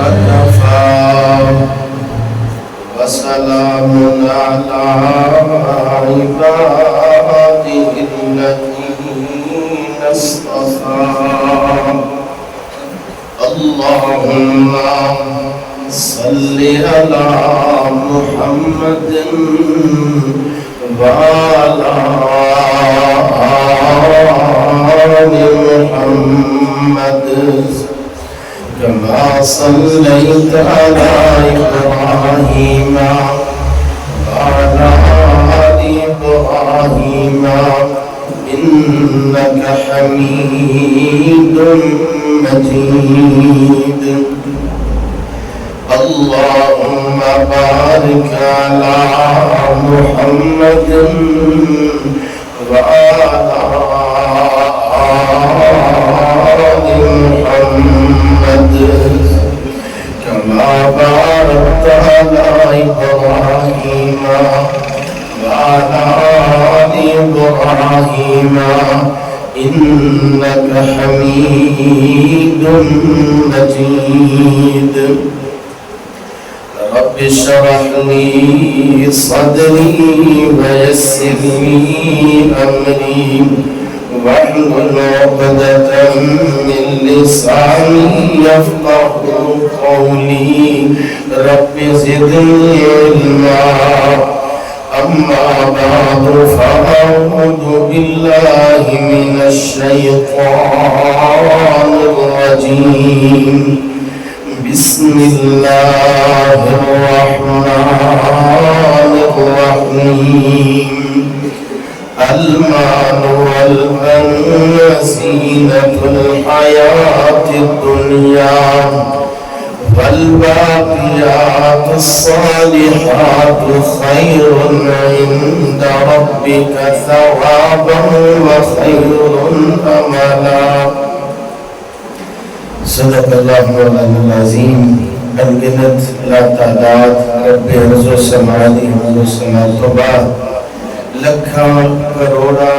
وكفى وسلام على عباده الذين اصطفى اللهم صل على محمد وعلى آل محمد كما صليت على إبراهيم وعلى آل إبراهيم إنك حميد مجيد اللهم بارك على محمد وعلى آل محمد كما باركت على إبراهيم وعلى آل إبراهيم إنك حميد مجيد رب اشرح لي صدري ويسر لي أمري واحلل عقدة من لساني يفقهوا قولي رب زدني علما أما بعد فأعوذ بالله من الشيطان الرجيم بسم الله الرحمن الرحيم المال والبنون زينة الحياة الدنيا والباقيات الصالحات خير عند ربك ثوابا وخير أملا صدق اللہ مولانا العظیم انگنت لا تعداد رب عرض و سماعی حمد و سماع تو بعد لکھاں کروڑا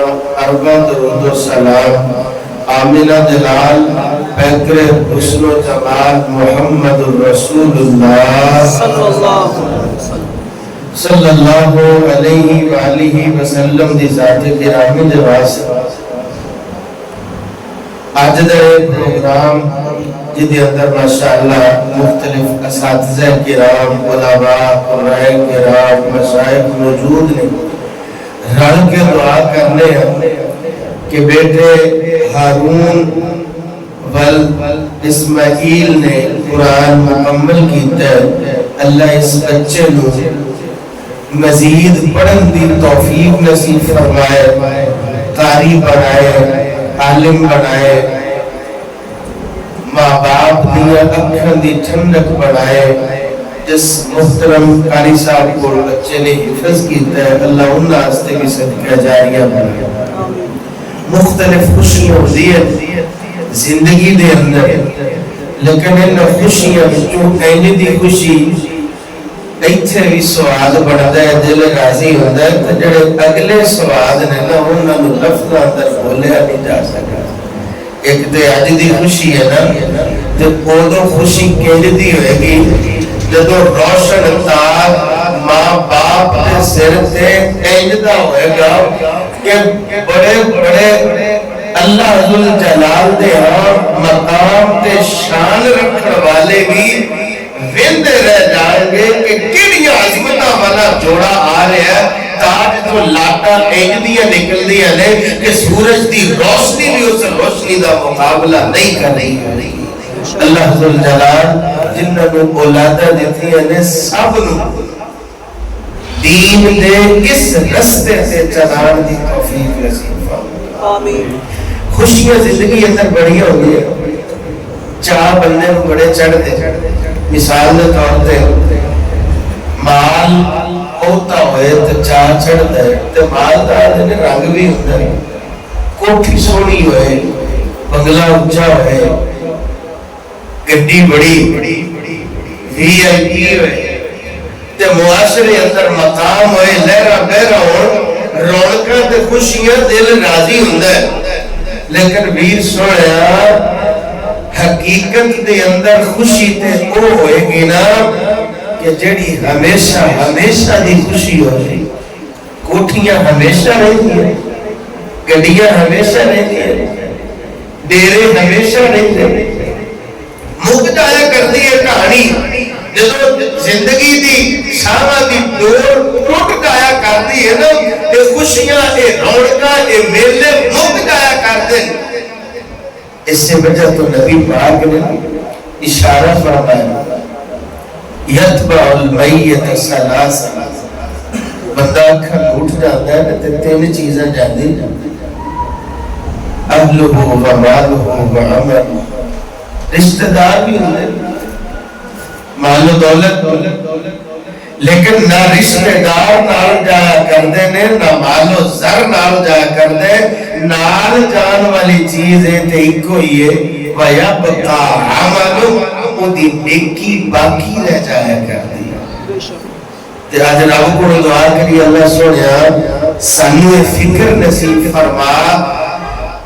ارباں درود و سلام آمینہ دلال پیکر حسن و جمال محمد الرسول اللہ صلی اللہ علیہ وآلہ وسلم دی ذات گرامی دراز آج در پروگرام جدی اندر ماشاءاللہ مختلف اساتذہ کرام علماء قرآن کرام مشائخ موجود نے رل کے دعا کرنے ہیں کہ بیٹے ہارون ول اسماعیل نے قرآن مکمل کیتا ہے اللہ اس بچے نو مزید پڑھن دی توفیق نصیب فرمائے قاری بنائے عالم بنائے ماں باپ دیا اکھن دی ٹھنڈک بنائے جس محترم قاری صاحب کو بچے نے حفظ کیتا ہے اللہ انہاں ہستے کی صدقہ جاریہ بنائے مختلف خوشیاں دیت زندگی دے اندر لیکن ان خوشیاں جو کہنے دی خوشی ایتھے بھی سواد بڑھتا ہے دل راضی ہوتا ہے تو جڑے اگلے سواد نے نا انہاں نو لفظ اندر بولیا نہیں جا سکا ایک تے اج دی خوشی ہے نا تے اودو خوشی کہنے دی ہوئے گی جدو روشن تار ماں باپ کے سر تے اینجدہ ہوئے گا کہ بڑے بڑے اللہ عزوجل جلال دے ہاں مقام تے شان رکھن والے بھی ویندے رہ جائیں گے کہ کڑی عظمتہ والا جوڑا آ رہے ہیں تاج تو لاٹا اینجدیاں نکل دیا لے کہ سورج دی روشنی بھی اس روشنی دا مقابلہ نہیں کر رہی ہے اللہ عزوجل جلال جنہوں نے اولادہ دیتی ہے سب نو دین دے اس رستے سے چلان دی توفیق نصیب آمین خوشیاں زندگی اندر بڑی ہوئی ہے چاہ بندے کو بڑے چڑھ دے مثال دے طور تے مال ہوتا ہوئے تو چاہ چڑھ دے تو مال دار دے رنگ بھی ہوتا ہے کوٹھی سونی ہوئے بنگلہ اچھا ہوئے گڈی بڑی وی آئی پی ہوئے تے معاشرے اندر مقام ہوئے لہرہ بہرہ ہو رونقاں تے خوشیاں دل راضی ہوندا ہے لیکن ویر سویا حقیقت دے اندر خوشی تے او ہوئے گی نا کہ جڑی ہمیشہ ہمیشہ دی خوشی ہو رہی. کوٹھیاں ہمیشہ رہتی ہیں, گڈیاں ہمیشہ رہتی ہیں, ڈیرے ہمیشہ رہتے ہیں. مک جایا کرتی ہے کہانی جدو زندگی دی شاواں دی ڈور ٹوٹ جایا کرتی ہے نا, یہ خوشیاں اے رونقاں اے میلے مک جایا کرتے ہیں. اس سے وجہ تو نبی پاک نے اشارہ فرمایا یتبع المیت ثلاثا, بندہ اکھاں اٹھ جاتا ہے تے تین چیزاں جاندی اہلہ و مالہ و عمل. رشتہ دار بھی ہوتے مال و دولت, لیکن نہ رشتہ دار نال جایا کردے نے, نہ مال و زر نال جایا کردے. نال جان والی چیزیں تے ایک ہوئی ہے وَيَبْقَى عَمَلُ, وہ دی نیکی باقی رہ جایا کردی. تے آج رب کو دعا کری اللہ سوڑیا سانوے فکر نصیب فرما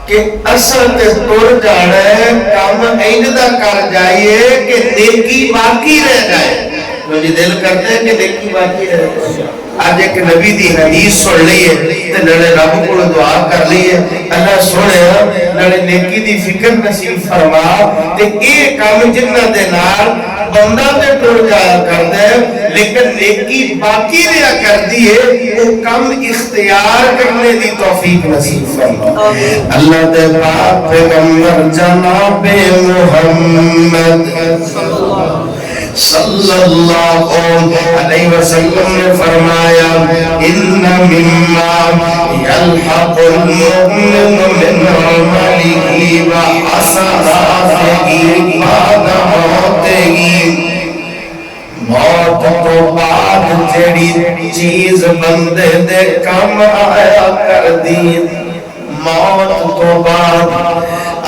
کہ اصل تے ٹر جانا ہے, کام ایندہ کر جائیے کہ نیکی باقی رہ جائے. مجھے دل کرتے ہیں کہ نیکی باقی رہ جائے. آج ایک نبی دی حدیث سن لیے تے نڑے رب کو دعا کر لیے اللہ سوڑے نڑے نیکی دی فکر نصیب فرما تے ایک کام جنہ دے نال بندہ تے ٹر جایا کر دے لیکن نیکی باقی رہا کر دیئے, وہ کم اختیار کرنے دی توفیق نصیب فرما. اللہ دے پاک پیغمبر جناب محمد صلی اللہ علیہ وسلم نے فرمایا ان مما یلحق المؤمن من عمله و حسناته بعد موته, موت تو بعد جڑی چیز بندے دے کم آیا کر دی, موت تو بعد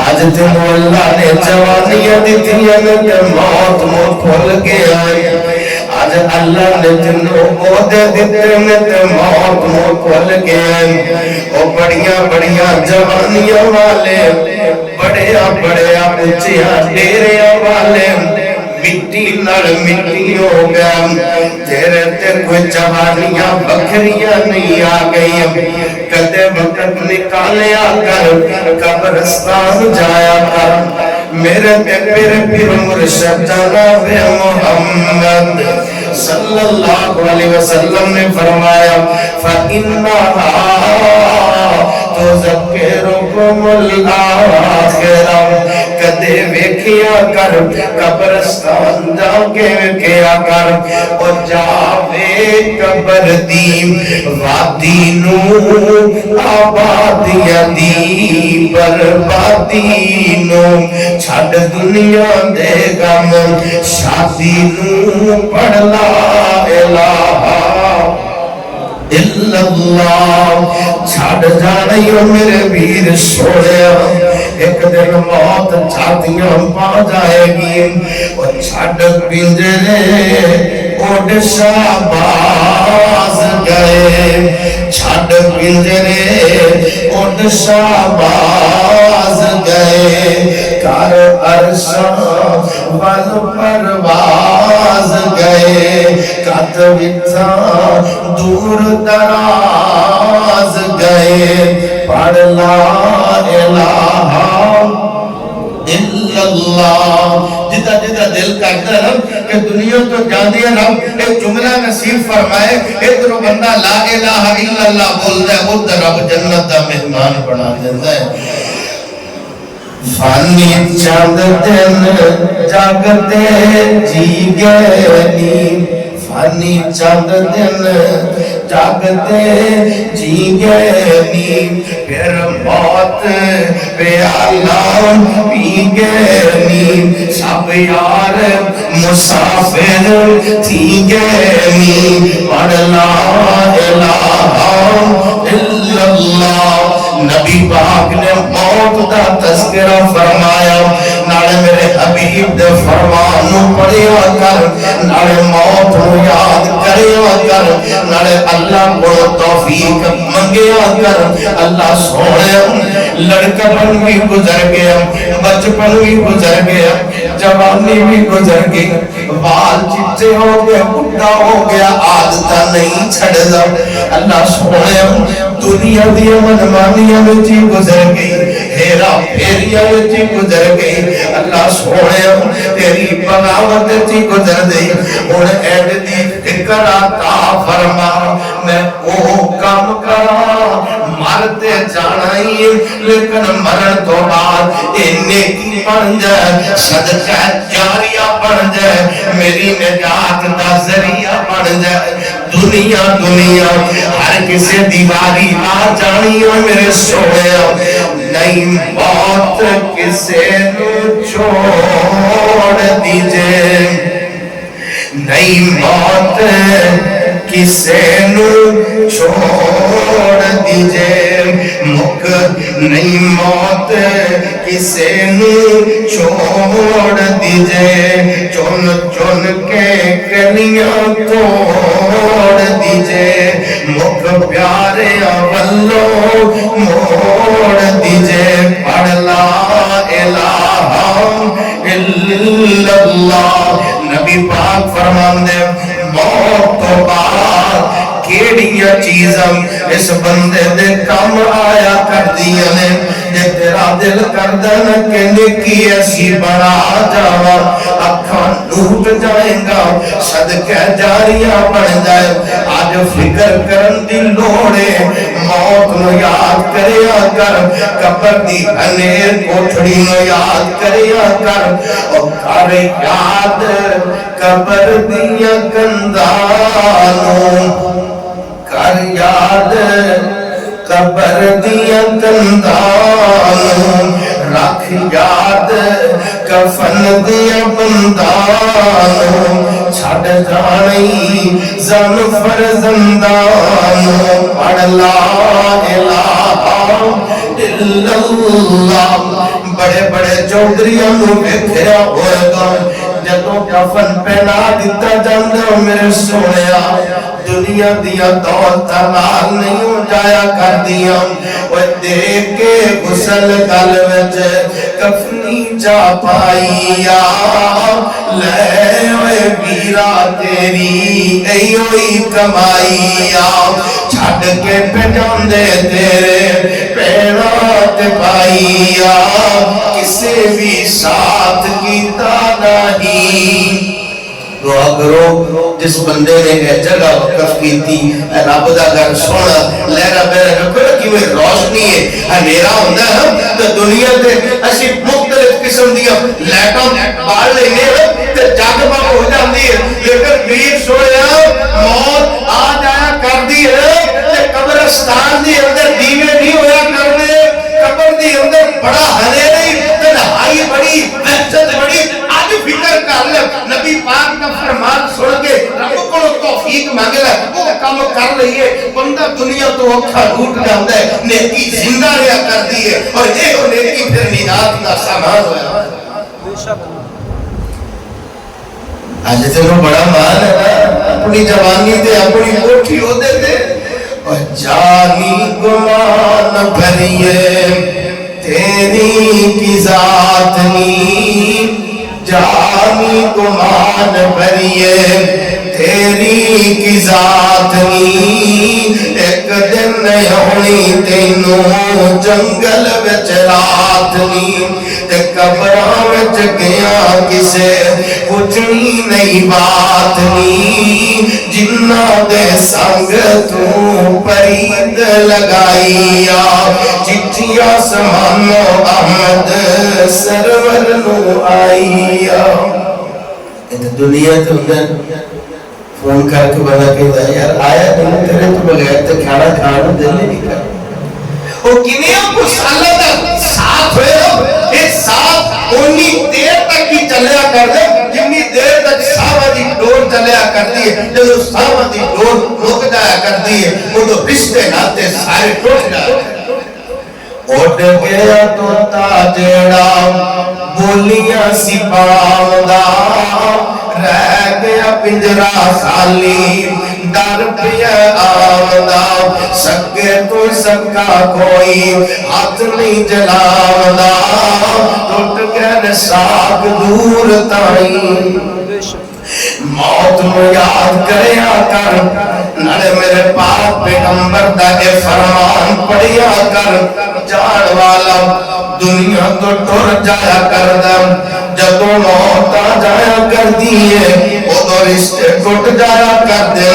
آج تنو اللہ نے جوانیاں دیتیاں تے موت مو کھول کے آئی. آج اللہ نے تنو عہدے دیتے تے موت مو کھول کے آئی. او بڑیاں بڑیاں جوانیاں والے, بڑیاں بڑیاں اونچیاں ڈیریاں والے مٹی نر مٹی ہو گیا. تیرے تے کوئی جوانیاں بکھریاں نہیں آ گئی. کدے وقت نکالیا کر قبرستان جایا کر. میرے پیر مرشد جناب محمد صلی اللہ علیہ وسلم نے فرمایا فَإِنَّهَا تُذَكِّرُكُمُ الْآخِرَةَ. کدے ویکھیا کر قبرستان جا کے ویکھیا کر اور جاوے قبر دی وادی نو آبادیاں دی بربادی نو چھڑ دنیا دے غم شادی نو پڑھ لا الہ الا اللہ. چھڑ جانیو میرے ویر سوڑیا ایک دن موت چھاتیاں پا جائے گی. اور چھڑ پنجرے اڑ شہباز گئے, چھڑ پنجرے اڑ شہباز گئے, کر عرشاں ول پرواز گئے, کت وچھاں دور دراز گئے. پڑھ لا الہ الا اللہ. جتا جتا دل کرتا ہے نا کہ دنیا تو جاندی ہے رب ایک جملہ نصیب فرمائے, ادھر بندہ لا الہ الا اللہ بولتا ہے, ادھر رب جنت دا مہمان بنا دیتا ہے. فانی چاند دن جاگتے جی گئے نی, فانی چاند دن جاگتے جی گئے نی, پھر موت پیالہ پی گئے نی, سب یار مسافر تھی گئے نی. پڑھ لا الہ الا اللہ. نبی پاک نے موت دا تذکرہ فرمایا, نالے میرے حبیب دے فرمان نو پڑھیا کر نالے موت نو یاد کریا کر نالے اللہ کو توفیق منگیا کر اللہ سونے لڑکپن بھی گزر گیا بچپن بھی گزر گیا جوانی بھی گزر گئی بال چٹے ہو گیا بڑھا ہو گیا عادتہ نہیں چھڑ دا اللہ سونے دنیا دیا منمانیاں میں چی گزر گئی ہیرا پھیریاں میں چی گزر گئی اللہ سونے تیری بغاوت چی گزر گئی اور ایڈ دی فکر آتا فرما میں وہ کام کرا مرتے جانا ہی لیکن مرن تو بعد نیکی بن جائے صدقہ جاریہ بن جائے میری نجات دا ذریعہ بن جائے دنیا ہر کسی دیواری آ جانی ہے میرے سویا نہیں موت کسے نو چھوڑ دیجئے نہیں موت کسے نو چھوڑ دیجئے مک نہیں موت کسے نو چھوڑ دیجئے چون چون کے کلیاں توڑ دیجئے مک پیارے والو موڑ دیجئے پڑھ لا الہ الا اللہ نبی پاک فرمان دے موت تو بعد کیڑیاں چیزاں اس بندے دے کم آیا کر دیا نے جے تیرا دل کردن کہ نکی ایسی بنا جاوا اکھاں ٹوٹ جائیں گا صدقہ جاریہ بن جائے آج فکر کرن دی لوڑے موت نو یاد کریا کر قبر دی انیر کوٹھڑی نو یاد کریا کر اور کر یاد قبر دیا کندانوں کر یاد قبر دیا کندانوں رکھ یاد کفن دیا بندانوں چھڑ جانی زن فرزندانوں پڑھ لا الہ الا اللہ بڑے بڑے چودریاں نو بیٹھیا ہوئے گا جدوں کفن پہنا دیتا جاندے میرے سونیا دنیا دیا دولت نال نہیں ہو جایا کر دیا وہ دیکھ کے غسل گل وچ کفنی جا پائیا لے اوے ویرا تیری ایوئی کمائیا چھڑ کے پجاندے تیرے پیرات پائیا کسے بھی ساتھ کیتا نہیں دعا کرو جس بندے نے یہ جگہ وقف کی تھی اے رب دا گھر سونا لہرا میرے رکھو کہ وہ روشنی ہے اندھیرا ہوتا ہے تو دنیا تے ایسی مختلف قسم دیا لائٹاں بال لینے تے جگ بگ ہو جاتی ہے لیکن غریب سویا موت آ جایا کر دی ہے تے قبرستان دی اندر دیوے نہیں ہویا کرنے قبر دی اندر بڑا ہنیری تنہائی بڑی وحشت بڑی آج فکر کر لے نبی پاک کا فرمان سن کے رب کو توفیق مانگ لے وہ کام کر رہی ہے بندہ دنیا تو اکھا ٹوٹ جاتا ہے نیکی زندہ رہا کر دی ہے اور یہ نیکی پھر نجات کا سامان ہوا آج تینوں بڑا مان ہے اپنی جوانی تے اپنی کوٹھی ہو دے دے اور جانی گمان بھریے تیری کی ذات نہیں جانی گمان بھریے تیری کی ذات نہیں ایک دن ہونی تینوں جنگل وچ رات نہیں تے قبراں وچ گیا کسے پوچھنی نہیں بات نہیں جنہ دے سنگ تو پرید لگائیا چٹھیاں سمانو احمد سرور نو آئیا دنیا تو فون کر کے بنا کہتا ہے یار آیا نہیں تیرے تو بغیر تو کھانا کھانا دل نہیں کر وہ کنیا کو سالہ تک ساتھ ہوئے ہو ایک ساتھ اونی دیر تک ہی چلیا کر دے جنی دیر تک ساوہ دی ڈور چلیا کرتی ہے جب ساوہ دی ڈور رک جایا کرتی ہے وہ تو رشتے ناتے سارے ٹوٹ جاتے اٹھ گیا تو تاجڑا بولیاں سی پاوندا رہ گیا پنجرا خالی ڈر پیا آوندا سکے تو سکا کوئی ہاتھ نہیں جلاوندا ٹوٹ گئے ساگ دور تائیں موت نو یاد کریا کر نڑے میرے پاک پیغمبر دا اے فرمان پڑھیا کر جان والا دنیا تو ٹر جایا کر دم جدو موت آ جایا کر دیئے ادو رشتے ٹوٹ جایا کر دے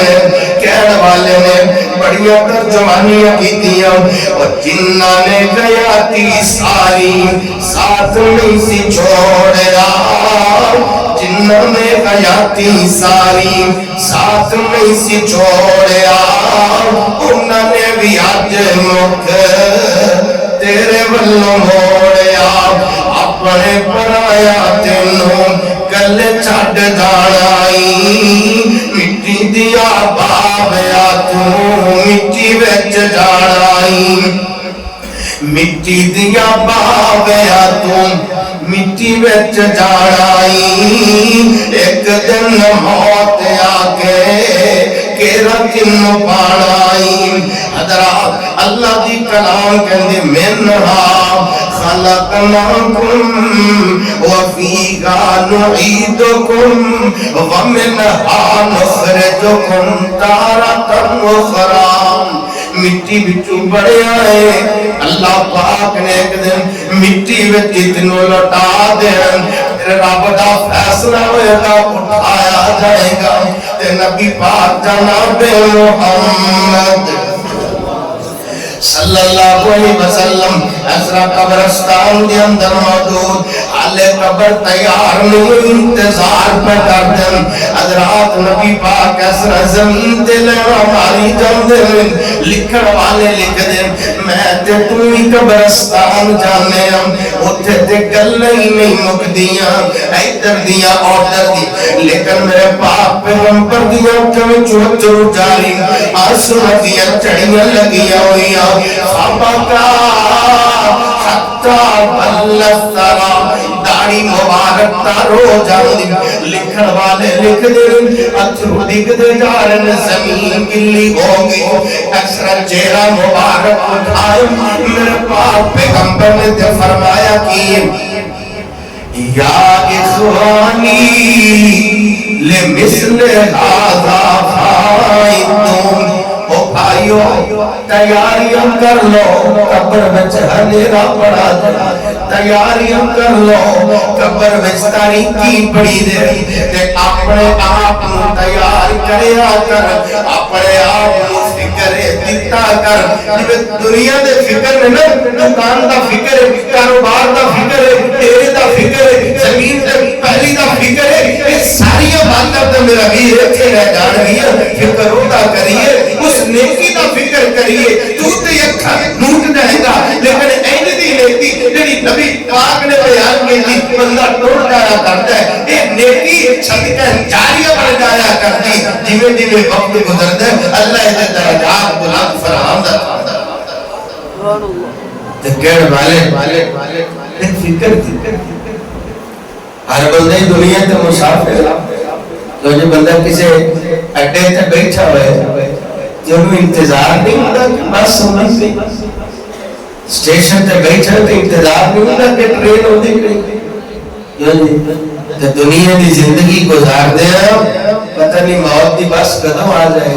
کہنے والے نے بڑیاں ترجمانیاں کی دیا اور جنہ نے گیا تی ساری ساتھ نہیں سی چھوڑیا جنہوں نے حیاتی ساری ساتھ نہیں سی چھوڑیا انہوں نے بھی آج مکھ تیرے والوں موڑیا اپنے پرایا تینوں گل چھڑ جانائی مٹی دیا باویا تو مٹی وچ جانائی مٹی دیا باویا تو مٹی وچ جانائی ایک دن موت آگے کیرا تن پانائی حضرات اللہ دی کلام کہندے منہا خلقناکم وفیہا نعیدکم ومنہا نخرجکم تارۃ اخری مٹی بچو بڑے آئے اللہ پاک نے ایک دن مٹی وچ اتنو لٹا دیں رب دا فیصلہ ہوئے گا اٹھایا جائے گا تے نبی پاک جناب محمد صلی اللہ علیہ وسلم اسرا قبرستان دے اندر موجود حالے قبر تیار نہیں انتظار پہ کر دیں حضرات نبی پاک اسرا زمین تے لینا ماری جان دے لکھن والے لکھ دیں میں تے تمہیں قبرستان جانے ہم اتھے تے گلیں نہیں مک دیاں ایدر دیاں آرڈر دی لیکن میرے پاک پیغمبر دیاں کمی چوچو جاری آسمان دیاں چڑیاں لگیاں ہوئیاں فبکا حتی بلسترا داڑی مبارک تارو جاندی لکھن والے لکھ دیں اتھرو دکھ دے جارن زمین گلی ہوگی اکثر چہرہ مبارک اٹھائے میرے پاک پیغمبر نے تے فرمایا کہ یا اخوانی لمثل هذا فائدون او بھائیو تیاریاں کر لو قبر وچ اندھیرا پڑا جا تیاریاں کر لو قبر وچ تاریکی پڑی دے تے اپنے آپ نو تیار کریا کر اپنے آپ نو فکر دیتا کر جب دنیا دے فکر میں نا دکان دا فکر ہے کاروبار دا فکر ہے تیرے دا فکر ہے زمین دے پہلی دا فکر ہے یہ ساری باتیں تو میرا ویر اتنے رہ جان گیا فکر ہوتا کریے اس نیکی دا فکر کریے تو تے اکھا نوٹ جائے گا لیکن این دی نیکی جڑی نبی پاک نے بیان کی تھی بندہ ٹوٹ جایا کرتا ہے یہ نیکی صدقہ جاریہ بن جایا کرتی جویں جویں وقت گزرتا ہے اللہ کے درجات بلند فرماندا سبحان اللہ تے کہنے والے ایک فکر ہر بندے دنیا تے مسافر تو جو بندہ کسی اڈے تے بیٹھا ہوئے جو انہوں انتظار نہیں ہوتا کہ بس ہونا سی سٹیشن تے بیٹھا تو انتظار نہیں ہوتا کہ ٹرین ہو دی تو دنیا دی زندگی گزار دے پتہ نہیں موت دی بس کدوں آ جائے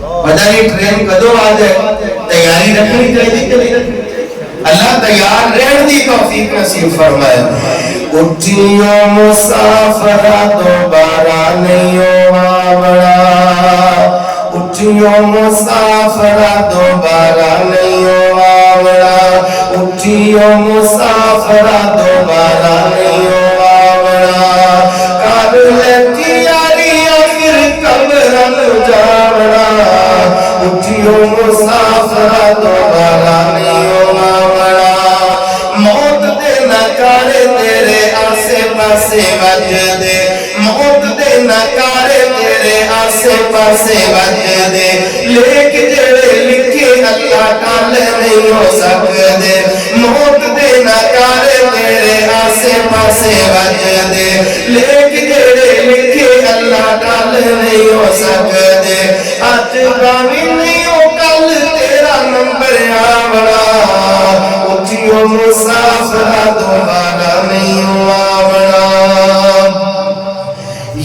پتہ نہیں ٹرین کدوں آ جائے تیاری رکھنی چاہیے کہ نہیں رکھنی اللہ تیار رہن دی توفیق نصیب فرمائے اٹھیو مسافرہ دوبارہ نہیں آوڑا اٹھیو مسافرہ دوبارہ نہیں آوڑا اٹھیو مسافرہ دوبارہ نہیں آوڑا کر لے تیاری آخر قبرن جاوڑا اٹھیو مسافرہ دوبارہ نہیں آوڑا موت دے نکارے تیرے آسے پاسے وج دے موت دے نکارے تیرے آسے پاسے وج دے لیک جڑے لکھے اللہ کالے نہیں ہو سکتے موت دے نکارے تیرے آسے پاسے پاسے وجدے لیک جڑے لکھے اللہ ٹال نہیں ہو سکدے اج باوی نہیں ہو کل تیرا نمبر آونا اٹھیو مسافر دوبارہ نہیں ہو آونا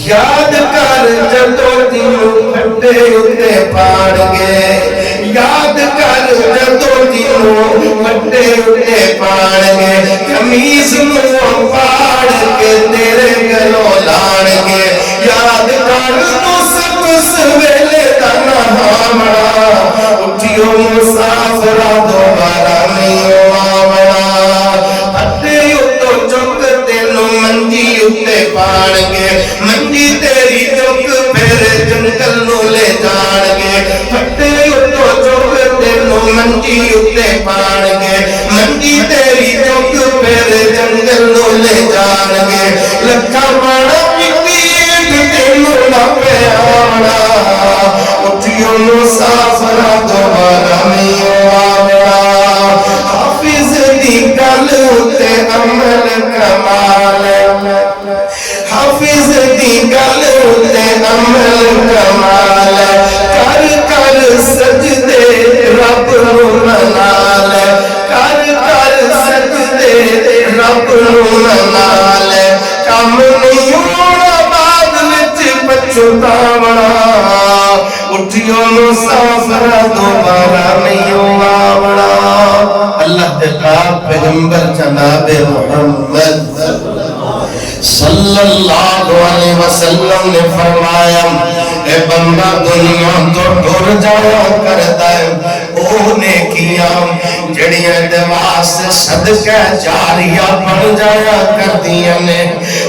یاد کر جدو تینوں پھٹے اتے پاڑ گے یاد کر جدو تینوں پھٹے اتے پاڑ گے قمیض منہ پاڑ کے تیرے گلوں لاڑ گے یاد کر اس ویلے دا نہامڑا اٹھیو مسافرہ دوبارہ نہیں آونا پھٹے اتو چک تینوں منجی اتے پاڑ گے منجی تیری چک پھر جنگل نو لے جان گے پھٹے اتو چک تینوں منجی اتے پاڑ گے منجی تیری چک پھر جنگل نو لے جان گے لکھا باڑا پیٹ تینوں نہ پہ آونا اٹھیو مسافرہ دوبارہ نہیں آونا حافظ دی گل تے عمل کمال حافظ دی گل تے عمل کمال کر کر سجدے رب نو منال کر کر سجدے رب نو منال کم نہیں ہونا بعد وچ پچھتاونا اٹھیو مسافرہ دوبارہ نہیں آونا اللہ تعالی پیغمبر جناب محمد صلی اللہ علیہ وسلم نے فرمایا اے بندہ دنیا تو ٹر جایا کرتا ہے او نیکیاں جڑیاں دے واسطے صدقہ جاریہ بن جایا کردیاں نے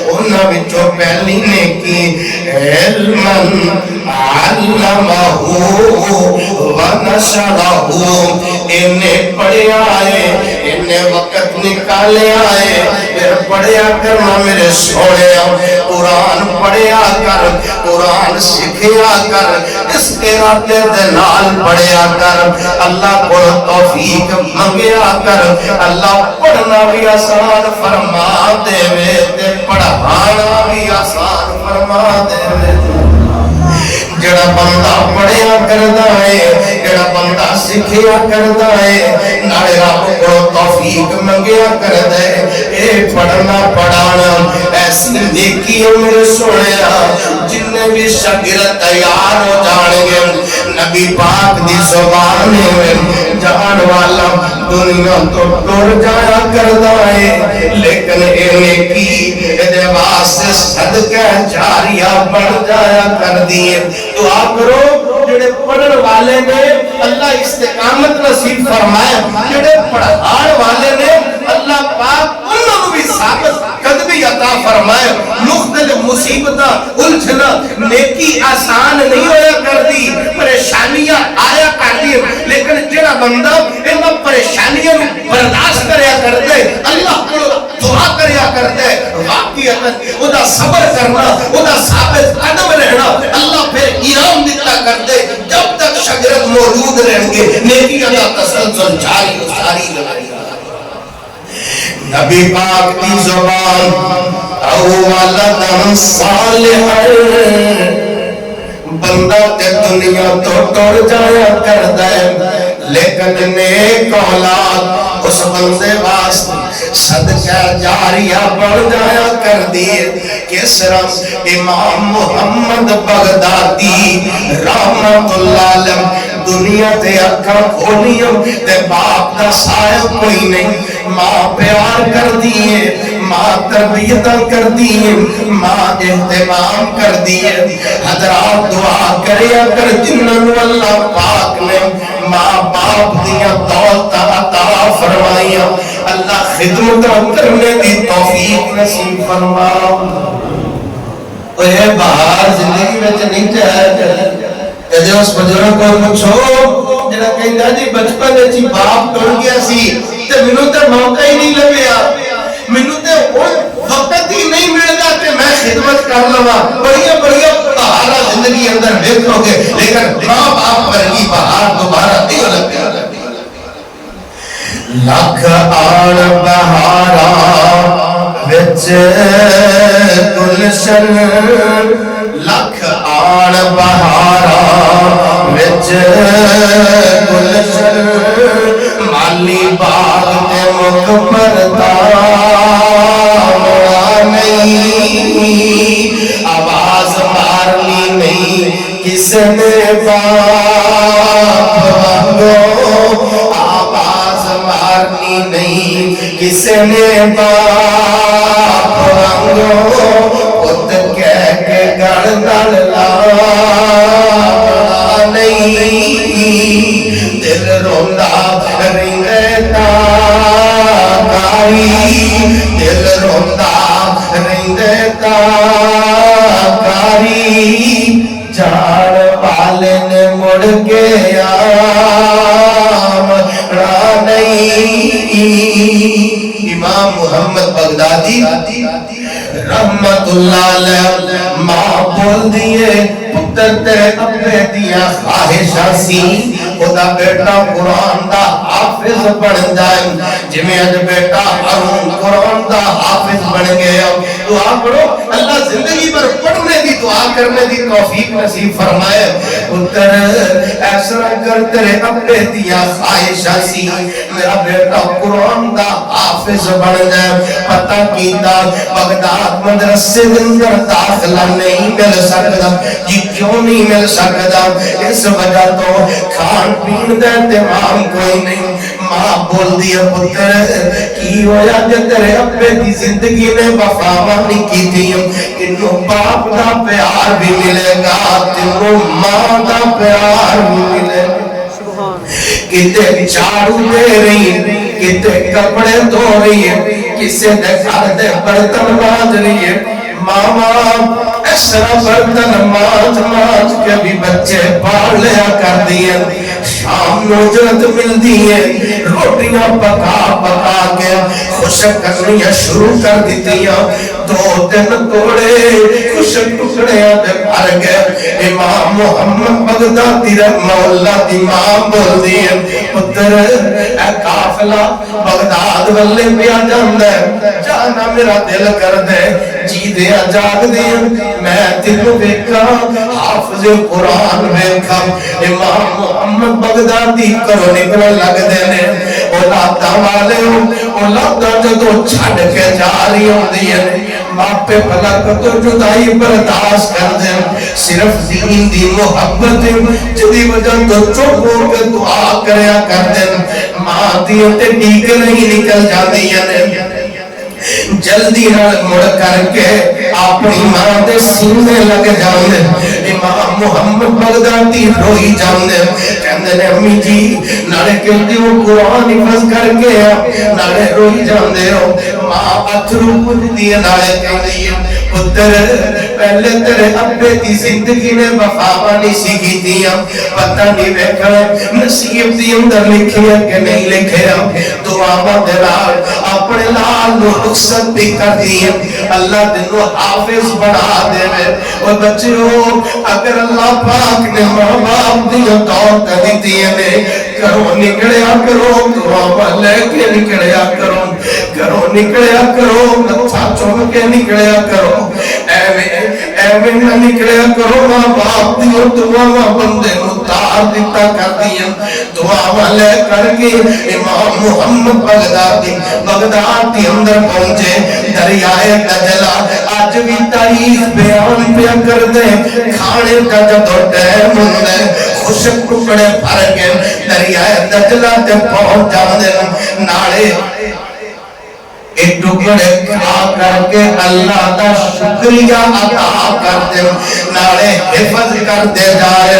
انہاں وچوں پہلی نیکی علماً علمہ ونشرہ انہیں پڑھیا ہے انہیں وقت نکالے آئے پھر پڑھیا کرنا میرے سوڑے قرآن پڑھیا کر قرآن سکھیا کر اس ارادے دنال پڑھیا کر اللہ کو توفیق منگیا کر اللہ پڑھنا بھی آسان فرما دے تے پڑھانا بھی آسان فرما دے جڑا بندہ پڑھیا کردا ہے جڑا بندہ سکھیا کردا ہے نالے رب کو توفیق منگیا کردا ہے اے پڑھنا پڑھانا ایسی نیکی میرے سنیا جن بھی شاگرد تیار ہو جان گے نبی پاک دی زبان میں جان والا دنیا تو ٹر جایا کردا ہے لیکن اے نیکی دے واسطے صدقہ جاریہ بن جایا کردی ہے دعا کرو جڑے پڑھن والے نے اللہ استقامت نصیب فرمائے جڑے پڑھان والے نے اللہ پاک انہوں بھی ثابت قدمی عطا فرمائے مختلف مصیبتہ الجھنا نیکی آسان نہیں ہویا کردی پریشانیاں آیا کردی لیکن جڑا بندہ انہاں پریشانیاں برداشت کریا کردے اللہ کو دعا کریا کردے واقعیت ادا صبر کرنا ادا ثابت قدم رہنا اللہ پھر ایرام دکھتا کردے جب تک شاگرد موجود رہیں گے نیکی کا تسلسل جاری لگائی نبی پاک کی زبان اولدن صالح بندہ تے دنیا تو ٹر جایا کردہ لیکن نیک اولاد اس بندے واسطے صدقہ جاریہ بڑھ جایا کر دیئے کس طرح امام محمد بغدادی رحمت اللہ علیہ دنیا تے اکھا کھولیا تے باپ دا سایہ کوئی نہیں ماں پیار کر دیئے ماں تربیتہ کر دیئے ماں اہتمام کر دیئے حضرات دعا کریا کر جنن واللہ پاک نے ماں باپ دیا دولت عطا فرمائیا اللہ خدمت کرنے دی توفیق نصیب فرما اے باہر زندگی میں نہیں جایا کہتے اس بزرگ کو پوچھو جنہاں کہتا جی بچپن جی باپ ٹر گیا سی تے منوں تے موقع ہی نہیں لگیا منوں تے وقت ہی نہیں ملتا کہ میں خدمت کر لوا بڑیا بہارا زندگی اندر دیکھو گے لیکن ماں باپ ورگی بہار دوبارہ نہیں لگے لکھ آن بہارا وچ وچ گلشن لکھ آن بہارا وچ گلشن مالی باغ تے مکھ پردا نہیں آواز مارنی نہیں کس نے باپ وانگو آواز مارنی نہیں کس نے باپ وانگو خود کہہ کے گردن لا نہیں دل روندا رہندا کاری دل روندا رہندا کاری جان والے نے مڑ کے امام محمد بغدادی رحمت اللہ علیہ ماں بول دیئے پتر تیرے اپنے دیا خواہشہ سی خدا بیٹا قرآن دا حافظ بن جائے جمیں اج بیٹا ہارون قرآن دا حافظ بن گیا دعا کرو اللہ زندگی پر پڑھنے دی دعا کرنے دی توفیق نصیب فرمائے پتر ایسا کر تیرے اپنے دیا خواہشہ سی میرا بیٹا قرآن دا حافظ بن جائے پتہ کیتا بغداد مدرسے اندر داخلہ نہیں مل سکتا جی کیوں نہیں مل سکتا اس وجہ تو کھان پین دے انتظام کوئی نہیں ماں بول دیا پتر کی ہویا جو تیرے اپنے دی زندگی نے وفاوانی کی تھی انہوں باپ دا پیار بھی ملے گا تنہوں ماں دا پیار بھی ملے گا کتے چارو دے رہی کتے کپڑے دھو رہی ہے کسے دے گھر دے برتن باز رہی ہے ماما ایسا برتن ماج ماج کے بھی بچے پال لیا کر دیئے شام نوجرت مل دیئے روٹیاں پکا پکا کے خوشک کرنیاں شروع کر دیتیاں دو دن توڑے خوشک ٹکڑیاں دے بھر گئے امام محمد بغدادی رحمہ اللہ دی ماں بول دیئے پتر اے کافلہ بغداد والے پیا جاندے جانا میرا دل کر دے جی دے جاگ دیا میں تینوں ویکھا حافظ قرآن ویکھا امام محمد بغدادی کرو نکلنے لگ دینے اولادہ والے ہو اولادہ جدو چھڑ کے جا رہی ہوں دیئے ماپے پلک تو جدائی برداشت کر دیں صرف دین دی محبت جدی وجہ تو چپ ہو کے دعا کریا کر دیں ماں دیتے ٹیک نہیں نکل جا دیئے جلدی مڑ کر کے اپنی ماں دے سینے لگ جاندے امام محمد بغدادی روئی جاندے کہندے نے امی جی نالے کہندے ہو قرآن حفظ کر کے نالے روئی جاندے ہو ماں اتھرو پوچھ دیے نالے کہندے پتر پہلے تیرے ابے دی زندگی نے وفاوانی سی کی دیا پتہ نہیں بیکھا نصیب دی اندر لکھے کہ نہیں لکھے دعا مدرار اپنے لال نو رخصت بھی کر دیئے اللہ دنو حافظ بڑھا دے میں اور بچے ہو اگر اللہ پاک نے ماں باپ دیا دور کر دیئے میں کرو نکڑیا کرو دعا والے کے نکڑیا کرو کرو نکڑیا کرو نتھا چون کے نکڑیا کرو ایوے نہ نکڑیا کرو ماں باپ دیو دعا بندے متار دیتا کر دیا دعا والے کر کے امام محمد بغدادی اندر پہنچے دریائے دجلہ آج بھی تاریخ بیان پیا کر دے کھانے کا جدو ٹیم ہوندے خوشک ٹکڑے پھر کے دریائے دجلہ تے پہنچ جاندے نالے ایک ٹکڑے کھا کر کے اللہ دا شکریہ عطا کر دے نالے حفظ کر دے جائے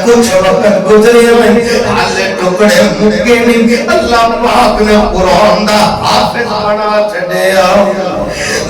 کچھ وقت گزرے میں حالے ٹکڑے مکے نہیں اللہ پاک نے قرآن دا حافظ بنا چھڑے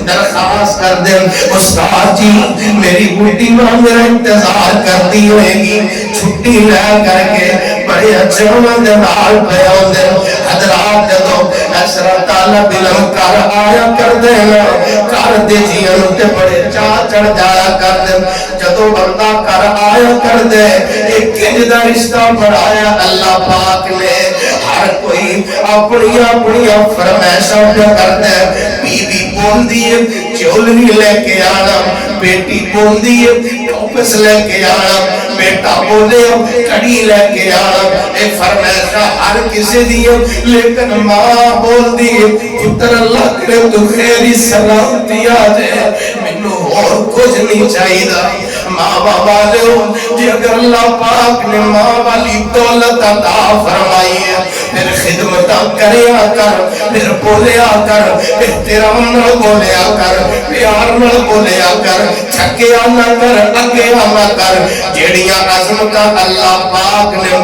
درخواست کر دے استاد جی میری بوٹی ماں میرا انتظار کرتی ہوئے گی چھٹی لے کر کے بڑے اچھے ہوئے نال بیان دے حضرات جدو ایسرا تعالیٰ بلم کر آیا کر دینا کر دے جی انتے بڑے چاہ چڑھ جایا کر دے جدو بندہ کر آیا کر دے ایک کنج دا رشتہ بڑھایا اللہ پاک نے ہر کوئی اپنی فرمائشوں پہ کر دے بی بی بولدی ہے جولری لے کے آنا، بیٹی بولدی ہے ٹوپس لے کے آنا، بیٹا بولے کڑی لے کے آنا، اے فرمائش ہر کسی دی ہے، لیکن ماں بولدی ہے پتر اللہ کرے تو خیری سلامتی آ جائے، مینوں اور کچھ نہیں چاہیے۔ ماں بابا لے جی اگر اللہ پاک نے ماں والی دولت عطا فرمائی ہے پھر خدمت کریا کر، پھر بولیا کر، احترام نہ بولیا کر، پیار نہ بولیا کر، چھکیا نہ کر، اگیا نہ کر۔ جیڑیاں عظمتاں اللہ پاک نے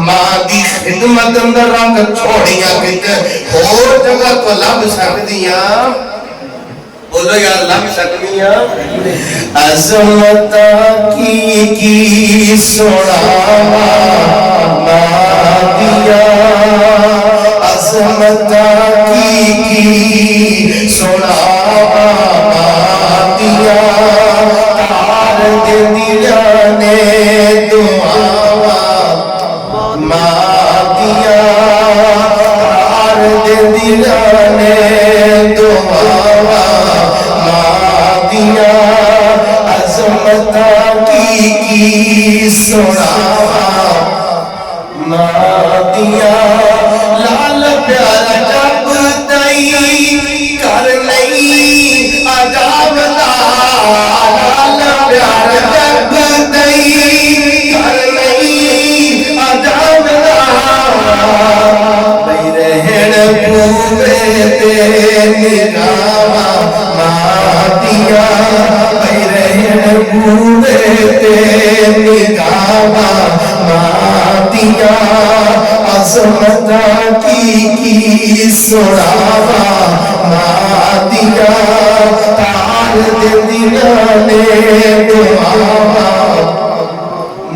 ماں دی خدمت اندر رنگ چھوڑیاں کتے اور جگہ تو لب سکدیاں، بولو یا لب سکدیاں۔ عظمتاں کی سونا ماں دیا، عظمتاں کی سونا ماں دیا، تار دے دیا نے دعا ماں دیا، تار دے دیا نے دعا ماں دیا، عظمتاں کی سنا ماں دیا، لال پیارا جب تئی کر نہیں عجاب دا، لال پیارا جب تئی کر نہیں عجاب دا، بھئی رہن پورے تے نگاہ ماں دیا، بھئی رہن پورے تے نگاہ ماں دیا، عظمتاں کی سناوا ماں دیا، تار دے دیا نے دعا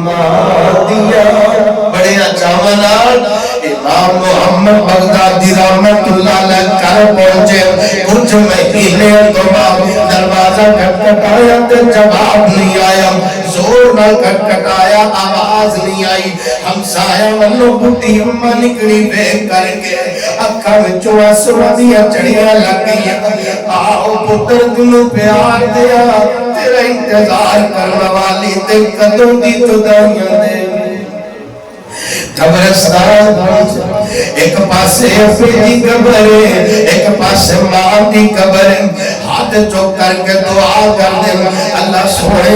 ماں دیا۔ بڑے چاونال امام محمد بغدادی رحمت اللہ علیہ گھر پہنچے، کچھ مہینے تو بعد دروازہ کھٹکھٹایا تے جواب نہیں آیا، زور نہ کھٹکھٹایا آواز نہیں آئی، ہمسایہ والوں بڈھی اماں نکلی بیک کر کے اکھاں وچوں آنسواں دیاں چڑیاں لگ گئیاں، آؤ پتر تینوں پیار دیا، تیرا انتظار کرنے والی تے کدوں دی جدائیاں دے۔ قبرستان ایک پاسے اپنی دی قبر ہے، ایک پاسے ماں دی قبر ہے، ہاتھ چوک کر کے دعا کر دیں، اللہ سوڑے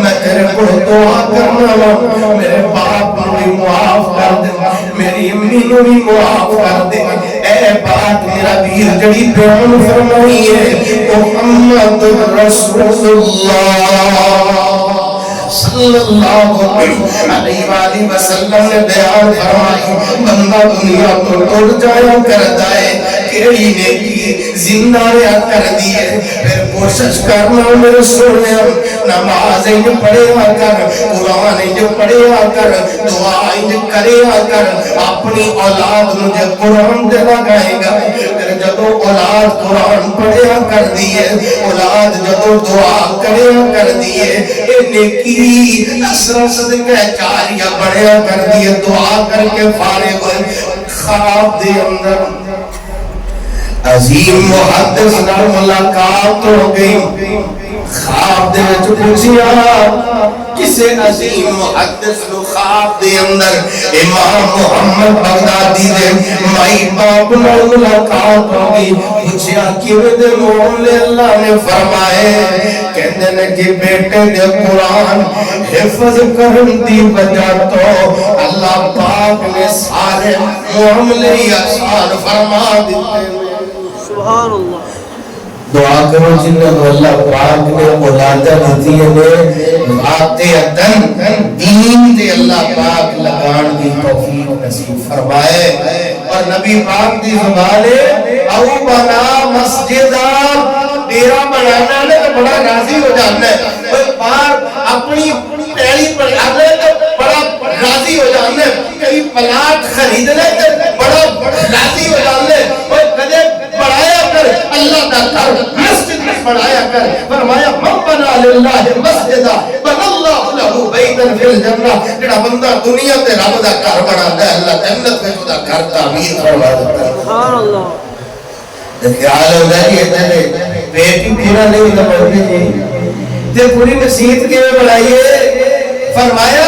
میں تیرے کو دعا کرنا ہوں، میرے باپ کو بھی معاف کر دیں، میری امی کو بھی معاف کر دیں، اے باپ میرا ویر جڑی بیان فرمائی ہے محمد رسول اللہ صلی اللہ علیہ وآلہ وسلم نے بیان فرمائی، بندہ دنیا کو ٹوٹ جایا کرتا ہے، کیڑی نیکی زندہ رہا کر دیئے، پھر کوشش کرنا میرے سونے، نماز انج پڑھیا کر، قرآن انج پڑھیا کر، دعا انج کریا کر، اپنی اولاد مجھے قرآن دے لگائے گا، پھر جدو اولاد قرآن پڑھیا کر دیئے، اولاد جدو دعا کریا کر دیئے، اے نیکی اسرا صدقہ جاریہ بڑھیا کر دیئے، دعا کر کے فارغ ہوئے، خواب دے اندر عظیم محدث نال ملاقات ہو گئی، خواب دے وچ پوچھیا کسے عظیم محدث نو خواب دے اندر امام محمد بغدادی دے مائی باپ نال ملاقات ہو گئی، پوچھیا کیویں دے معاملے اللہ نے فرمائے، کہندے نے کہ بیٹے دے قرآن حفظ کرن دی وجہ تو اللہ پاک نے سارے معاملے آسان فرما دیتے۔ سبحان اللہ۔ دعا کرو جنہوں اللہ پاک نے اولادہ دیتی ہے، واقعتاً دین دے اللہ پاک لگان دی توفیق نصیب فرمائے، اور نبی پاک دی زبانے او بنا مسجدہ ڈیرا بنانا نے تو بڑا راضی ہو جانا ہے، بار اپنی پیڑی پر آنے تو بڑا راضی ہو جانا ہے، کئی پلاٹ خریدنے تو بڑا راضی ہو جانا ہے، اور کدے بڑھایا کر اللہ دا گھر مسجد میں بڑھایا کر، فرمایا من بنا للہ مسجدہ بنا اللہ لہو بیتن فی الجنہ، جڑا بندہ دنیا تے رب دا گھر بنا دے اللہ جنت میں دا گھر تعمیر فرما دیتا ہے۔ سبحان اللہ۔ خیال ہوتا ہے کہ پیٹ ہی پورا نہیں ہوتا پڑھتے جی تے پوری مسجد کے بنائیے فرمایا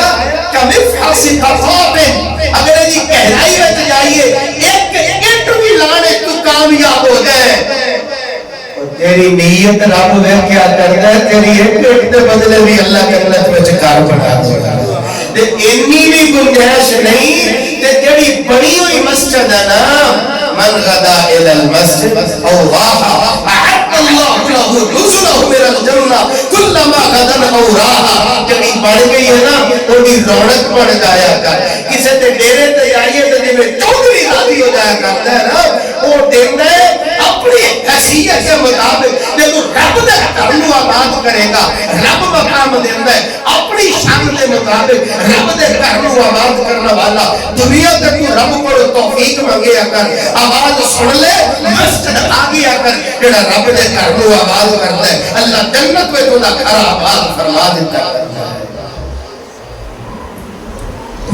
کبھی پھانسی کا خواب ہے اگر جی گہرائی میں جائیے ایک اینٹ بھی لانے تو کامیاب ہو جائے تیری نیت رب میں کیا کرتا ہے تیری ایک اینٹ کے بدلے بھی اللہ کے جنت میں چکار بنا دے تے اتنی بھی گنجائش نہیں تے جڑی بنی ہوئی مسجد ہے نا من غدا الى المسجد او راحا اعد اللہ له نزله من الجنہ كلما غدا او راحا جڑی بڑھ گئی ہے نا وہ بھی رونق بڑھ جایا کر کسی تے ڈیرے تے آئیے تے جویں چودھری راضی ہو جایا کرتا ہے نا وہ دیندا ہے اپنی حیثیت کے مطابق جب رب دے گھر نو آباد کرے گا رب مقام دیندا ہے اپنی شان کے مطابق رب دے گھر نو آباد کرنے والا دنیا تے تو رب کو توفیق مانگیا کر آواز سن لے مسجد آ گیا کر جڑا رب دے گھر نو آباد کرتا ہے اللہ جنت میں تو گھر آباد فرما دیتا ہے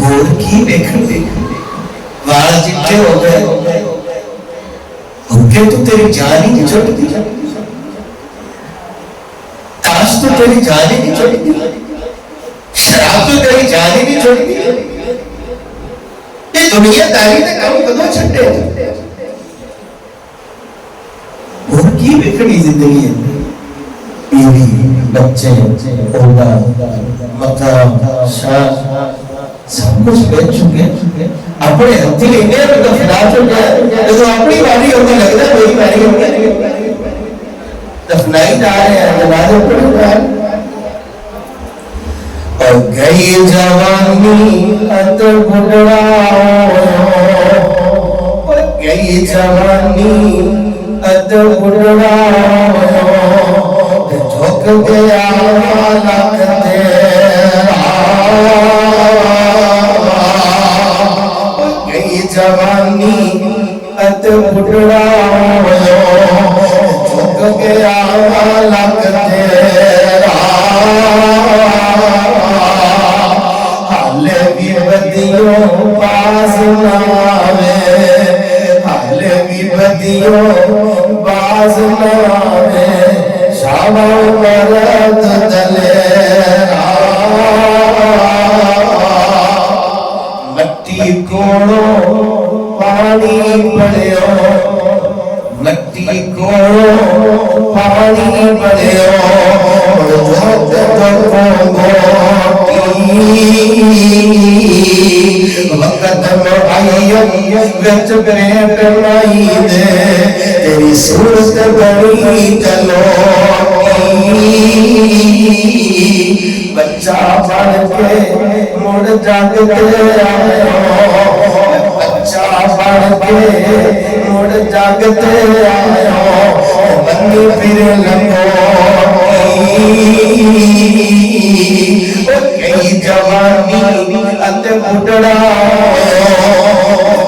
اور کی دیکھن وال چٹے ہو گئے ہوگے تو تیری جان ہی نہیں چھوڑتی تاش تو تیری جان ہی نہیں چھوڑتی شراب تو تیری جان ہی نہیں چھوڑتی یہ دنیا داری نے کام کدوں چھٹے اور کی بکھڑی زندگی ہے بیوی بچے عہدہ مقام شان سب کچھ بیچ چکے اپنے ہتھی لینے میں دفنا چکے جو اپنی باری ہونے لگتا ہے وہی باری ہونے دفنائی جا رہے ہیں جنازے پڑھ رہے ہیں اور گئی جوانی ات بڑھڑا اور گئی جوانی ات بڑھڑا جھک گیا لکھ تیرا جوانی ات بڑھڑا جھک گیا لکھ تیرا حال بھی بدیوں باز نہ آوے حال بھی بدیوں باز نہ آوے شامہ مرد دلیرا مٹی کوڑو پانی پڑیو مٹی کوڑو پانی پڑیو جھوٹ کو گوٹی وقت معین وچ بریٹ لائی دے تیری صورت بڑی کلوٹی بچہ بڑھ کے مڑ جاگتے آئے بچہ بڑھ کے مڑ جاگتے آئے بنی پھر لگوٹی کئی جوانی ات بڑھڑا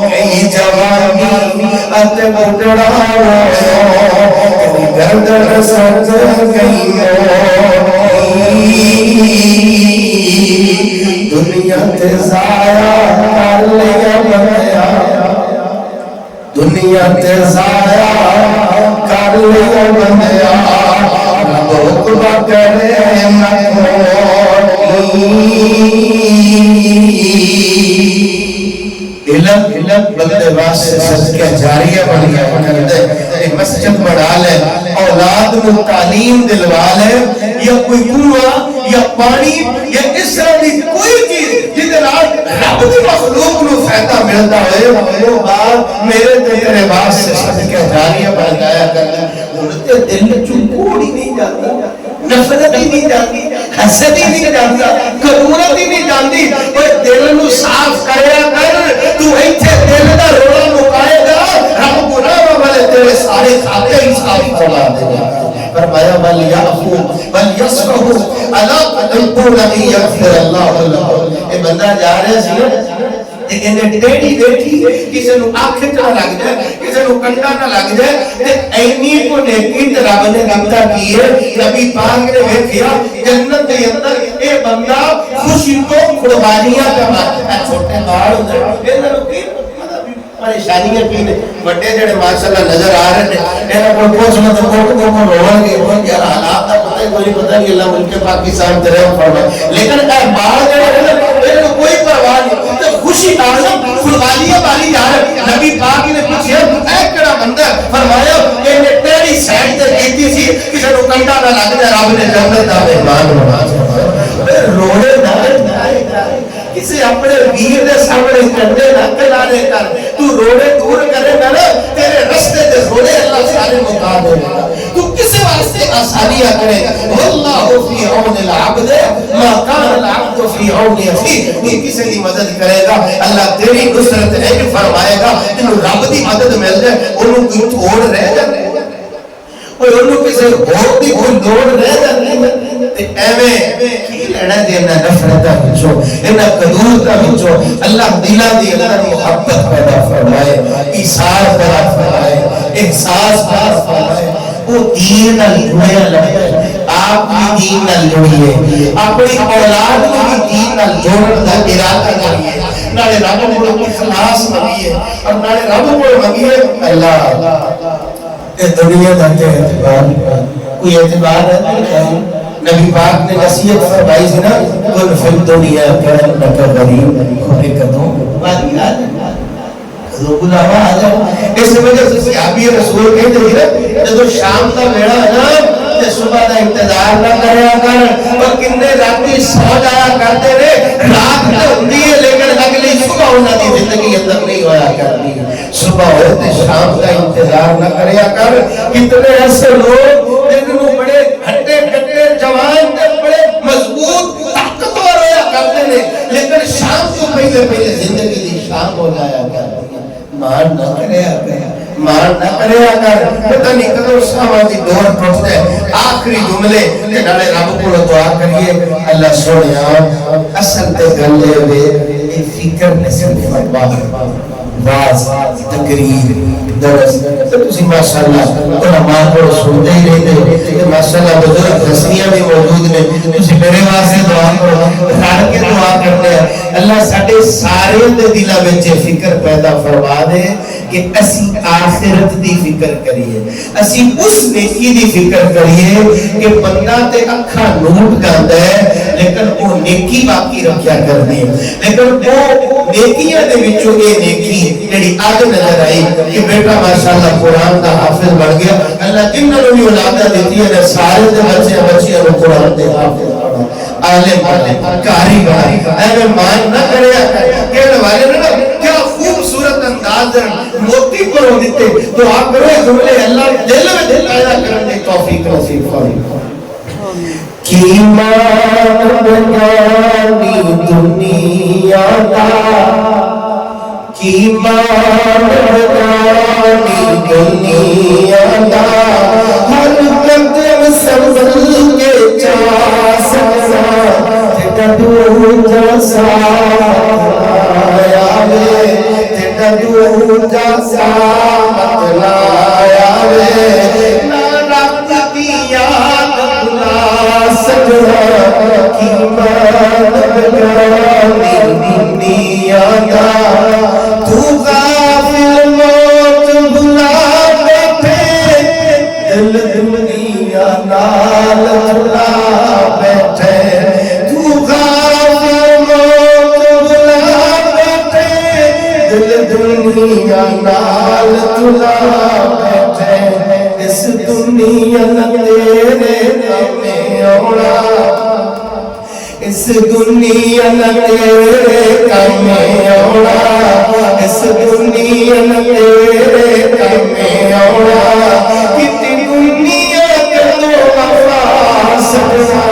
کئی جوانی ات بڑھڑا کئی گردن سج گئی دنیا تے ضائع کر لیا بندیا دنیا تے ضائع کر لیا بندیا رب حکم کرے نہ علم بندے واسطے صدقہ جاریہ بن گیا کرتے مسجد بنا لے اولاد کو تعلیم دلوا لے یا کوئی کنواں یا پانی یا اس طرح کی کوئی چیز جس رب کی مخلوق کو فائدہ ملتا ہے وہ بات میرے تیرے واسطے صدقہ جاریہ بن گیا کرتا انتے دل چکوڑ ہی نہیں جاتا نفرت ہی نہیں جاتی حسد ہی نہیں جاتا کرورت ہی نہیں جاتی کوئی دل نو صاف کریا کر تو ایتھے دل دا روڑا مکائے گا رب گناہ والے تیرے سارے کھاتے ہی صاف کروا دے گا فرمایا وَلْيَعْفُوا وَلْيَصْفَحُوا أَلَا تُحِبُّونَ أَن يَغْفِرَ اللَّهُ لَكُمْ اے بندہ جا رہا سی لیکن ڈیڑھی بیٹھی کسی نو آنکھ نہ لگ جائے کسی نو کنڈا نہ لگ جائے تے اینی کو نیکی تے رب نے دیتا کی ہے نبی پاک نے ویکھیا جنت دے اندر اے بندہ خوشی تو قربانیاں کرنا ہے چھوٹے بال ہوندے انہاں نو کی پریشانیاں کی نے بڑے جڑے ماشاءاللہ نظر آ رہے ہیں انہاں کو پوچھنا تے کو رون گے یار حالات دا پتہ نہیں اللہ ملک پاکستان تے رحم فرمائے لیکن اے باہر جڑے ہیں کوئی پرواہ نہیں تے خوشی نال فلوالیہ والی یار نبی پاک نے پوچھیا اے کیڑا بندہ فرمایا کہ نے تیری سائیڈ تے کیتی سی کسے نو کنڈا نہ لگ جائے رب نے جنت دا مہمان بنا روڑے نہ کسی اپنے ویر دے سامنے کنڈے نہ کلانے کر تو روڑے دور کرے گا نا تیرے رستے دے روڑے اللہ سارے مکا دے گا تو کسی واسطے آسانیاں کرے گا واللہ فی عون العبد ما کان العبد فی عون اخیہ کوئی کسی کی مدد کرے گا اللہ تیری نصرت نہیں فرمائے گا انہوں رب دی مدد مل جائے انہوں کوئی چھوڑ رہ جائے کوئی انہوں کسی اور دی کوئی دوڑ رہ جائے تے ایویں کی لینا دینا نفرت دا وچوں انہاں قدور دا وچوں اللہ دلاں دی اندر محبت پیدا فرمائے ایثار پیدا فرمائے احساس پیدا فرمائے وہ دین نال جڑیا لگے آپ بھی دین نال جڑیے اپنی اولاد کو بھی دین نال جوڑن دا ارادہ کریے نالے رب کو اخلاص منگیے اور نالے رب کو منگیے اللہ اے دنیا دا اعتبار کوئی اعتبار ہے نبی پاک نے نصیحت فرمائی سی نا کل فی الدنیا کانک غریب خلقتوں والی کدو بلاوا آ جائے اس وجہ سے صحابی رسول کہتے ہیں جب شام کا ویڑا ہے نا تے صبح کا انتظار نہ کریا کر اور کنے راتی سو جایا کرتے رہے رات تے ہوندی ہے لیکن اگلی صبح انہاں دی زندگی اندر نہیں ہویا کرتی صبح ہوئے تے شام کا انتظار نہ کریا کر کتنے ایسے لوگ جنہوں بڑے ہٹے کٹے جوان تے بڑے مضبوط طاقتور ہویا کرتے ہیں لیکن شام کو پہلے پہلے زندگی دی شام ہو جایا کرتی ہے مان نہ کریا کر مان نہ کریا کر پتہ نہیں کدو شام دی دور ٹوٹ جائے آخری جملے تے نالے رب کو دعا کریے اللہ سونیا اصل تے گل اے فکر نصیب فرما واز تقریر درس تو تسی ماشاءاللہ علماء کو سنتے ہی رہتے کہ ماشاءاللہ بزرگ ہستیاں بھی موجود نے تسی میرے واسطے دعا کرو رل کے دعا کرتے ہیں اللہ ساڈے سارے دے دلاں وچ فکر پیدا فرما دے کہ اسی آخرت دی فکر کریے اسی اس نیکی دی فکر کریے کہ بندہ تے اکھاں نوٹ جاندا ہے لیکن وہ نیکی باقی رکھیا کردی لیکن وہ نیکیاں دے وچوں اے نیکی جڑی اج نظر آئی کہ بیٹا ماشاءاللہ قرآن دا حافظ بن گیا اللہ جنہاں نوں بھی اولاداں دتی ہے سارے دے بچیاں نوں قرآن دے حافظ عالم قاری بنا اے مان نہ کریا کہنے والے نے کیا خوبصورت انداز موتی پر ہو دیتے دعا کرو جملے اللہ دل میں پیدا کرنے توفیق نصیب فرمائے کی مان بنانی دنیا دا کی مان بنانی دنیا دا ہر قدم سنبھل کے جا سکتا تیرا دوجا ساتھ آیا وے تیرا دوجا ساتھ آیا وے نہ رب دی یاد بھلا سکتا کی مان بنانی دنیا دا تو غافل موت بھلا بیٹھے دل دنیا نال بھلا بیٹھے تو غافل موت بھلا بیٹھے دل دنیا نال بھلا بیٹھے اس دنیا تیرے کامے اوڑا اس دنیا تیرے کامے اوڑا اس دنیا تیرے کامے اوڑا کتنی دنیا کتو وفا سکتا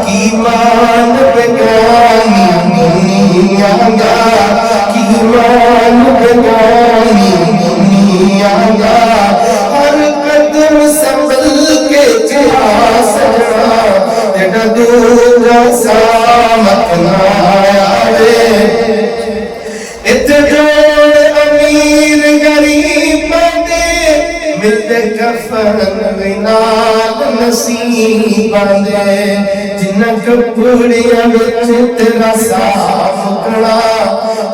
کی مان بگانی دنیا گا کی مان بگانی دنیا گا ہر قدم سنبھل کے جا سکتا تیرا دوجا سامت نایا وے اتجوڑ امیر غریب دے ملتے کفن غنال نصیب دے جنہ کپڑیاں وچ تیرا صاف کڑا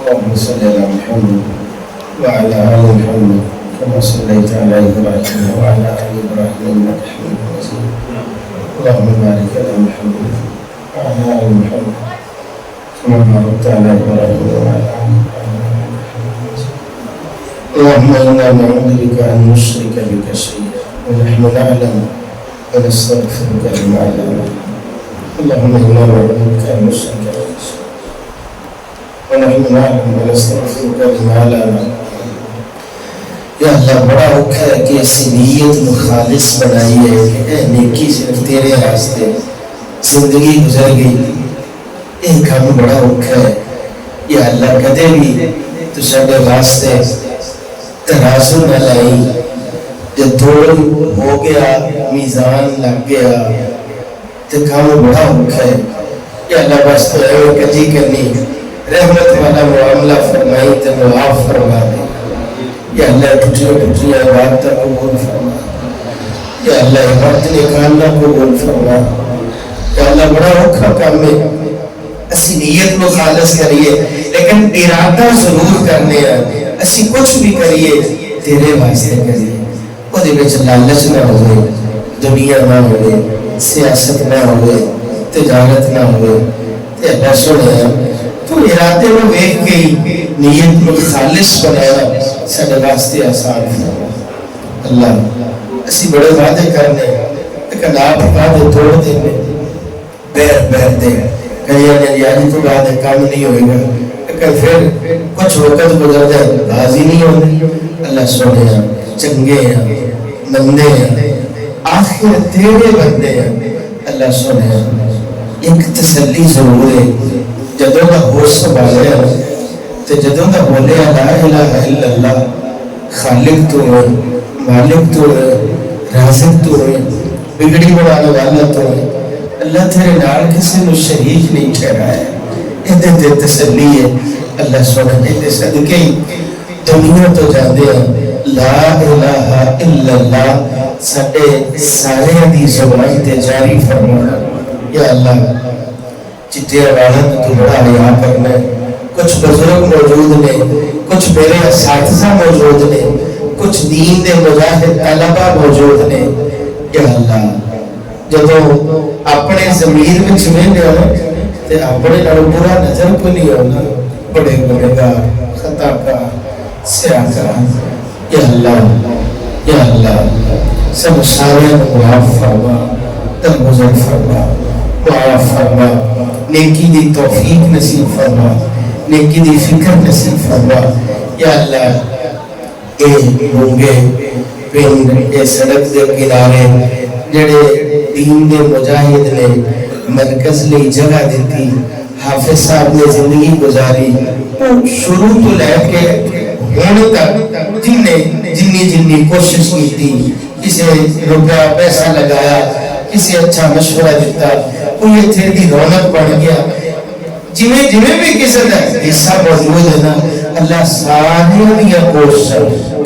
اللهم صل على محمد وعلى آل محمد كما صليت على إبراهيم وعلى آل إبراهيم إنك حميد مجيد. اللهم بارك على محمد وعلى آل محمد كما باركت على إبراهيم وعلى آل إبراهيم إنك حميد مجيد. اللهم إنا نعوذ بك أن نشرك بك شيئا ونحن نعلم ونستغفرك لما لا نعلم. اللهم إنا نعوذ بك أن نشرك بك شيئا ونحن نعلم ونستغفرك لما لا نعلم. یا اللہ بڑا اوکھا ہے کہ ایسی نیت مخالص بنائی ہے کہ اے نیکی صرف تیرے راستے زندگی گزر گئی، ایک کام بڑا اوکھا ہے. یا اللہ کدے بھی تو سارے واسطے ترازو نہ لائی، جب توڑ ہو گیا میزان لگ گیا تو کام بڑا اوکھا ہے. یا اللہ بس تو ہے کجی کرنی رحمت والا معاملہ فرمائی تو معاف فرما دے. یا اللہ ٹوٹیاں عبادتیں قبول فرما. یا اللہ عبادت نکالنا قبول فرما. یا اللہ بڑا اوکھا کام ہے، اسی نیت کو خالص کریے لیکن ارادہ ضرور کرنے ہیں. اسی کچھ بھی کریے تیرے واسطے کریے، وہ دے وچ لالچ نہ ہوئے، دنیا نہ ہوئے، سیاست نہ ہوئے، تجارت نہ ہوئے. تے اللہ سنے تو ارادے میں ویکھ گئی نیت کو خالص بنایا سارے واسطے آسان فرما. اللہ اسی بڑے وعدے کرنے لیکن آپ وعدے توڑ دیں بیر دے کہیں یعنی تو وعدے کام نہیں ہوئے گا، لیکن پھر کچھ وقت گزر جائے بازی نہیں ہوگی. اللہ سنے چنگے ہیں، مندے ہیں، آخر تیرے بندے ہیں اللہ سنے ایک تسلی ضرور ہے جدوں دا ہوش سنبھالیا تے جدوں دا بولیا لا الہ الا اللہ خالق تو ہے مالک تو ہے رازق تو ہے بگڑی بنانے والا تو ہے اللہ تیرے نال کسی نو شریک نہیں ٹھہرایا ادھے تے تسلی ہے اللہ سنے تے صدقے دنیا تو جاندے ہیں لا الہ الا اللہ ساڈے سارے دی زبان تے جاری فرمانا یا اللہ چٹے والا تو بڑا حیا کرنا کچھ بزرگ موجود نے کچھ میرے اساتذہ موجود نے کچھ دین دے مجاہد طلبہ موجود نے یا اللہ جدو اپنے ضمیر میں چویں ہونا تے اپنے نال برا نظر کو نہیں ہونا بڑے گنہگار خطا کار سیاہ کار یا اللہ سب سارے معاف فرما درگزر فرما معاف فرما نیکی دی توفیق نصیب فرما نیکی دی فکر نصیب فرما یا اللہ اے ہونگے پنڈ اے سڑک دے کنارے جڑے دین دے مجاہد نے مرکز لی جگہ دیتی حافظ صاحب نے زندگی گزاری شروع تو لے کے ہونے تک جنی کوشش کی تھی کسی روپیہ پیسہ لگایا کسی اچھا مشورہ دیتا کوئی تھے دی رونق بڑھ گیا جنہیں بھی کسی دا حصہ موجود ہے نا اللہ سارے دیا کوشش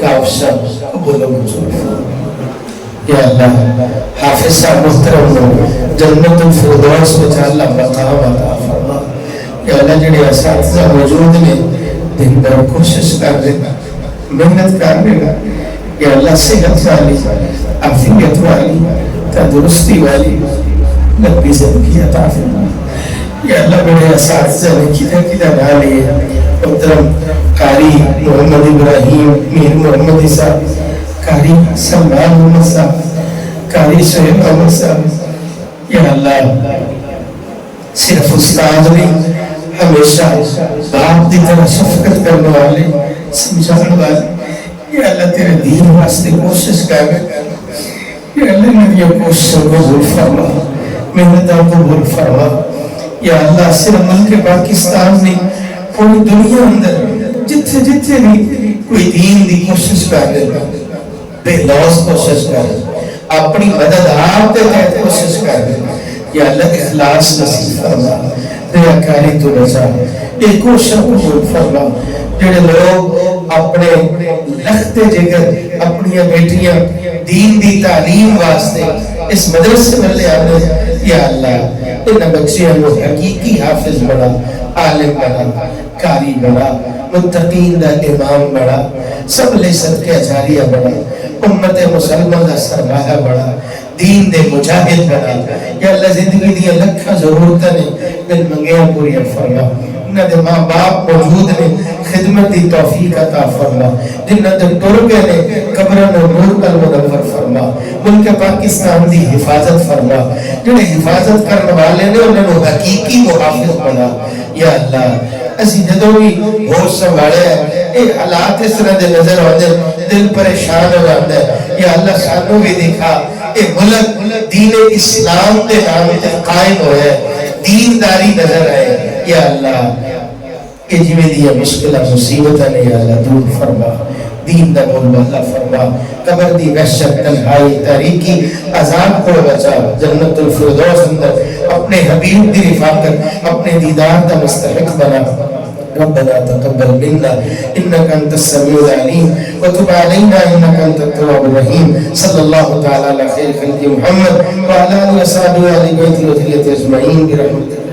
کافشن قبول و منظور یا اللہ حافظ صاحب محترم ہو جنت الفردوس میں اللہ مقام عطا فرما یا اللہ جڑے اساتذہ موجود نے دن بھر کوشش کر دینا محنت کر دینا یا اللہ صحت والی عافیت والی تندرستی والی لمبی زندگی عطا فرما یا اللہ بڑے اساتذہ نے کدھر نہ لیے محترم قاری محمد ابراہیم میر محمد صاحب قاری سلمان محمد صاحب قاری شہید محمد صاحب یا اللہ صرف استاد نہیں ہمیشہ باپ دی طرح شفقت کرنے والے سمجھانے والے یا اللہ تیرے دین واسطے کوشش کر یا اللہ میری کوششوں کو قبول فرما محنتوں کو قبول فرما یا اللہ صرف ملک پاکستان نہیں پوری دنیا اندر جتھے جتھے بھی کوئی دین دی کوشش کر رہے بے لوس کوشش کر اپنی مدد آپ کے تحت کوشش کر یا اللہ اخلاص نصیب فرما ریاکاری تو بچا ایک کوشش قبول فرما جڑے لوگ اپنے لخت جگر اپنی بیٹیاں دین دی تعلیم واسطے اس مدرسے میں لے آنے یا اللہ ان بچیاں کو حقیقی حافظ بنا عالم بنا قاری بنا متقین دا امام بنا سب لے صدقہ جاریہ بنا امت مسلمان دا سرمایہ بنا دین دے مجاہد بنا یا اللہ زندگی دی لکھا ضرورت نے دل منگیاں پوری فرما انہاں دے ماں باپ موجود نے خدمت دی توفیق عطا فرما جنہاں دے ٹر گئے نے قبروں میں نور کا منور فرما ملک پاکستان دی حفاظت فرما جنہیں حفاظت کرنے والے نے انہوں نے حقیقی محافظ بنا یا اللہ اسی جدوں بھی ہوش سنبھالے اے حالات اس طرح دے نظر آتے دل پریشان ہو جاتا ہے یا اللہ سانوں بھی دکھا اے ملک دین اسلام دے نام تے قائم ہوئے دینداری نظر آئے یا اللہ کہ جویں دیا مشکلہ مصیبتہ نے یا اللہ دور فرما دین دا بول اللہ فرما قبر دی وحشت تنہائی تاریکی عذاب کو بچا جنت الفردوس اندر اپنے حبیب دی رفاقت اپنے دیدار دا مستحق بنا ربنا تقبل منا انك انت السميع العليم وتب علينا انك انت التواب الرحيم صلى الله تعالى على خير خلق محمد وعلى اله وصحبه وآل بيته وذريته اجمعين برحمتك